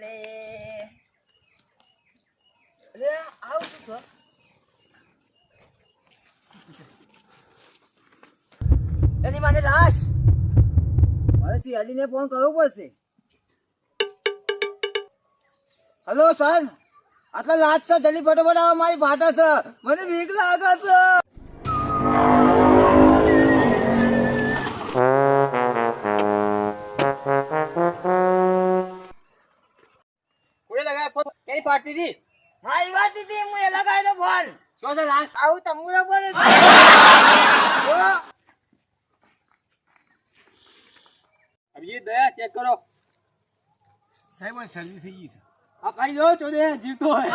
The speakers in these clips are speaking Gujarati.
લે રે આવ શું છો એની માને લાશ મારે સીઆઈડીને ફોન કરવો પડશે હલો સર આટલા લાશ છે જલ્દી ફટાફટ આવો મારી ફાટા છે મને બીક લાગે છે પાર્ટી દી મારી વાત દીધી હું એ લગાવ્યો તો ફોન શું છે લાશ આવું તમુરા બોલે अब ये दया चेक करो સાહેબ શરદી થઈ ગઈ છે આ પાડી લો ચોદે જીવતો હે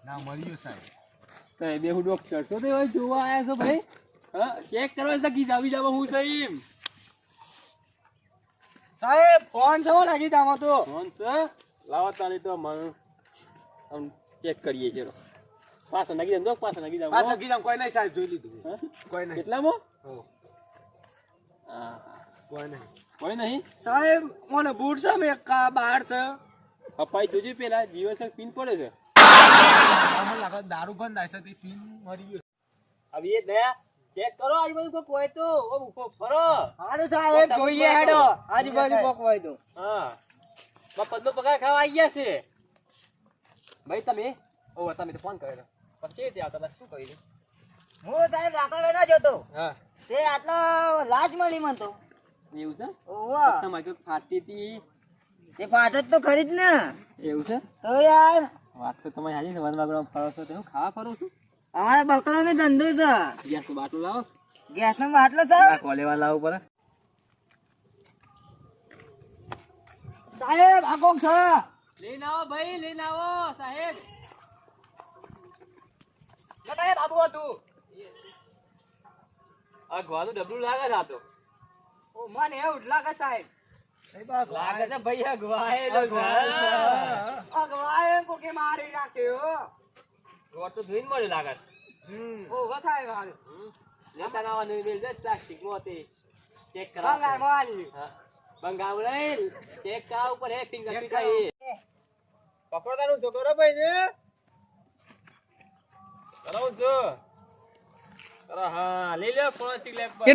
ના મર્યો સાહેબ તો બેહુ ડોક્ટર છો તે જોવા આયા છો ભાઈ હા ચેક કરવા છે કી આવી જાવ હું સહીમ સાહેબ ફોન છે લાગી જામો તો ફોન છે લાવો તાલી તો મન આમ ચેક કરીએ છે પાછો નાગી દો પાછો નાગી જાવ પાછા ગીજામ કોઈ નહીં સાહેબ જોઈ લીધું કોઈ નહીં કેટલામાં હો હા કોઈ નહીં કોઈ નહીં સાહેબ મને બૂટ છે મેં કા બહાર છે અપાઈ જોજો પેલા જીવસ પિન પડે છે મને લાગે દારૂ બંધ આશે તે પીન મરી ગયો अब ये दया चेक करो આજુબાજુ કોઈ કોઈ તો ઓ ઉકો ફરો હારું સાહેબ જોઈએ હેડો આજુબાજુ પકવાય તો હા પદનો પગાર ખાવા આવી ગયા છે ભાઈ તમે તમે તો ફોન કર્યો પછી તે આવતા શું કર્યું હું સાહેબ લાકડા વેના જોતો હા તે આટલો લાશ મળી મન તો એવું છે ઓવા તમારે જો ફાટતી હતી તે પાટ જ તો ખરી જ ને એવું છે તો યાર વાત તો તમારી હાજી છે વનમાં ફરો છો તો હું ખાવા ફરું છું અમારે બકરાનો ધંધો છે ગેસ નું બાટલું લાવો ગેસનો બાટલો છે કોલેવા લાવો પર સાહેબ આ કોક છે લઈને આવો ભાઈ લઈને આવો સાહેબ સાહેબ આબુ હતું આ ગવાનું ડબલું લાગે છે આ તો ઓ મને એવું જ લાગે સાહેબ લાગે છે ભાઈ આ ગવાયેલો છે અગવાય કોકે મારી નાખ્યો ગોળ તો ધોઈને મળે લાગે છે ઓ વસાય હાલ લેતા નાવા નહીં બેલ દે પ્લાસ્ટિક મોતી ચેક બંગાય કરાવો મારી હા બંગાવ લઈ ચેક કરા ઉપર એક ફિંગર પીટાઈ પકડતાનું છો કરો ભાઈ ને કરાવું છું હા લઈ લે ફોરેન્સિક લેબ પર